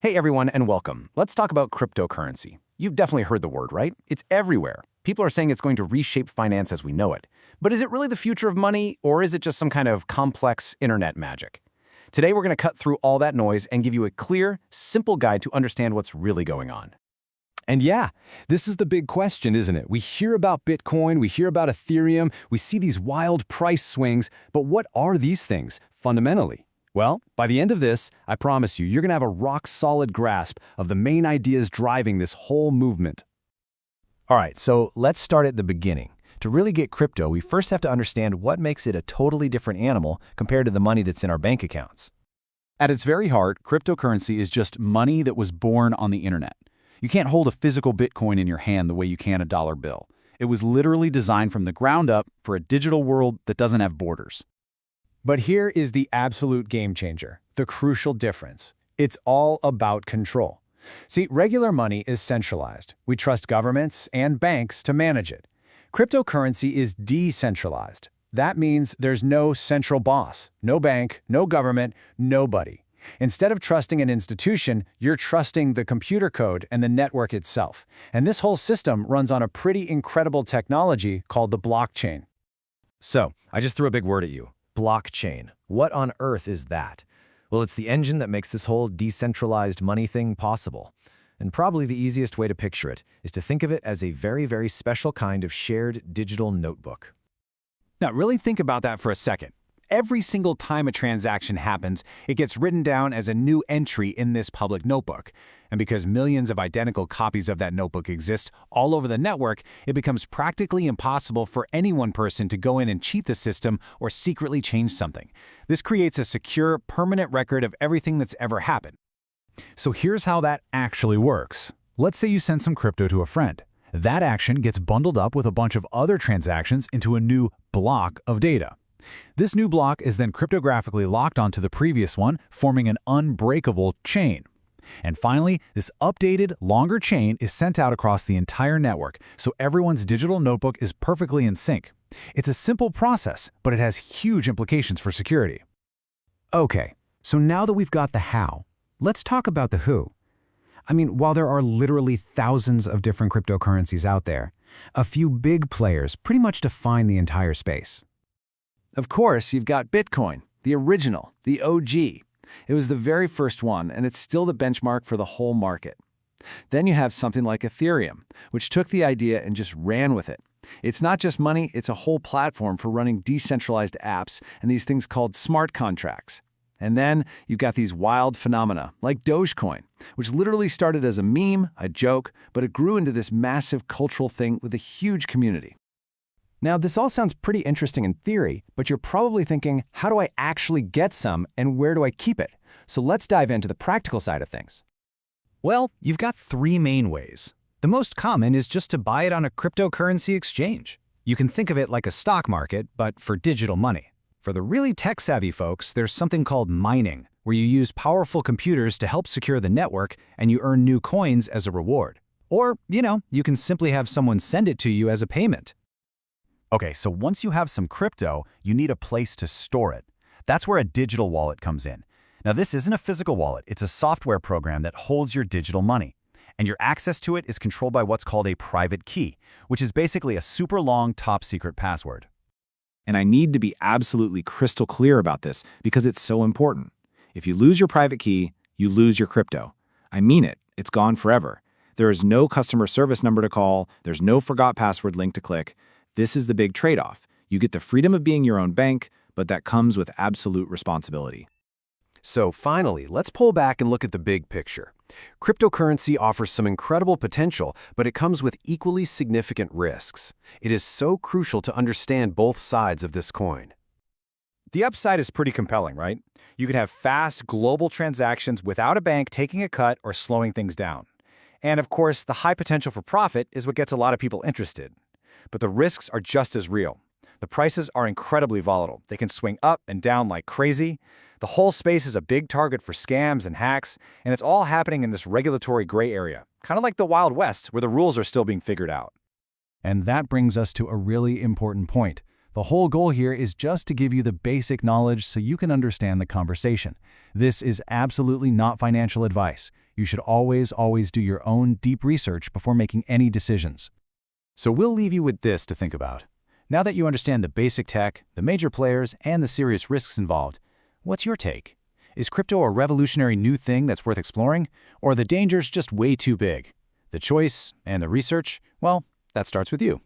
Hey everyone, and welcome. Let's talk about cryptocurrency. You've definitely heard the word, right? It's everywhere. People are saying it's going to reshape finance as we know it. But is it really the future of money, or is it just some kind of complex internet magic? Today we're going to cut through all that noise and give you a clear, simple guide to understand what's really going on. And yeah, this is the big question, isn't it? We hear about Bitcoin, we hear about Ethereum, we see these wild price swings, but what are these things, fundamentally? Well, by the end of this, I promise you, you're going to have a rock-solid grasp of the main ideas driving this whole movement. All right, so let's start at the beginning. To really get crypto, we first have to understand what makes it a totally different animal compared to the money that's in our bank accounts. At its very heart, cryptocurrency is just money that was born on the internet. You can't hold a physical Bitcoin in your hand the way you can a dollar bill. It was literally designed from the ground up for a digital world that doesn't have borders. But here is the absolute game changer, the crucial difference. It's all about control. See, regular money is centralized. We trust governments and banks to manage it. Cryptocurrency is decentralized. That means there's no central boss, no bank, no government, nobody. Instead of trusting an institution, you're trusting the computer code and the network itself. And this whole system runs on a pretty incredible technology called the blockchain. So, I just threw a big word at you. Blockchain. What on earth is that? Well, it's the engine that makes this whole decentralized money thing possible. And probably the easiest way to picture it is to think of it as a very, very special kind of shared digital notebook. Now, really think about that for a second. Every single time a transaction happens, it gets written down as a new entry in this public notebook. And because millions of identical copies of that notebook exist all over the network, it becomes practically impossible for any one person to go in and cheat the system or secretly change something. This creates a secure, permanent record of everything that's ever happened. So here's how that actually works. Let's say you send some crypto to a friend. That action gets bundled up with a bunch of other transactions into a new block of data. This new block is then cryptographically locked onto the previous one, forming an unbreakable chain. And finally, this updated, longer chain is sent out across the entire network, so everyone's digital notebook is perfectly in sync. It's a simple process, but it has huge implications for security. Okay, so now that we've got the how, let's talk about the who. I mean, while there are literally thousands of different cryptocurrencies out there, a few big players pretty much define the entire space. Of course, you've got Bitcoin, the original, the OG. It was the very first one, and it's still the benchmark for the whole market. Then you have something like Ethereum, which took the idea and just ran with it. It's not just money, it's a whole platform for running decentralized apps and these things called smart contracts. And then you've got these wild phenomena like Dogecoin, which literally started as a meme, a joke, but it grew into this massive cultural thing with a huge community. Now, this all sounds pretty interesting in theory, but you're probably thinking, how do I actually get some and where do I keep it? So let's dive into the practical side of things. Well, you've got three main ways. The most common is just to buy it on a cryptocurrency exchange. You can think of it like a stock market, but for digital money. For the really tech-savvy folks, there's something called mining, where you use powerful computers to help secure the network and you earn new coins as a reward. Or, you can simply have someone send it to you as a payment. Okay, so once you have some crypto, you need a place to store it. That's where a digital wallet comes in. Now, this isn't a physical wallet. It's a software program that holds your digital money. And your access to it is controlled by what's called a private key, which is basically a super long top-secret password. And I need to be absolutely crystal clear about this because it's so important. If you lose your private key, you lose your crypto. I mean it. It's gone forever. There is no customer service number to call. There's no forgot password link to click. This is the big trade-off. You get the freedom of being your own bank, but that comes with absolute responsibility. So finally, let's pull back and look at the big picture. Cryptocurrency offers some incredible potential, but it comes with equally significant risks. It is so crucial to understand both sides of this coin. The upside is pretty compelling, right? You can have fast, global transactions without a bank taking a cut or slowing things down. And of course, the high potential for profit is what gets a lot of people interested. But the risks are just as real. The prices are incredibly volatile. They can swing up and down like crazy. The whole space is a big target for scams and hacks, and it's all happening in this regulatory gray area, kind of like the Wild West, where the rules are still being figured out. And that brings us to a really important point. The whole goal here is just to give you the basic knowledge so you can understand the conversation. This is absolutely not financial advice. You should always do your own deep research before making any decisions. So we'll leave you with this to think about. Now that you understand the basic tech, the major players, and the serious risks involved, what's your take? Is crypto a revolutionary new thing that's worth exploring, or are the dangers just way too big? The choice and the research, well, that starts with you.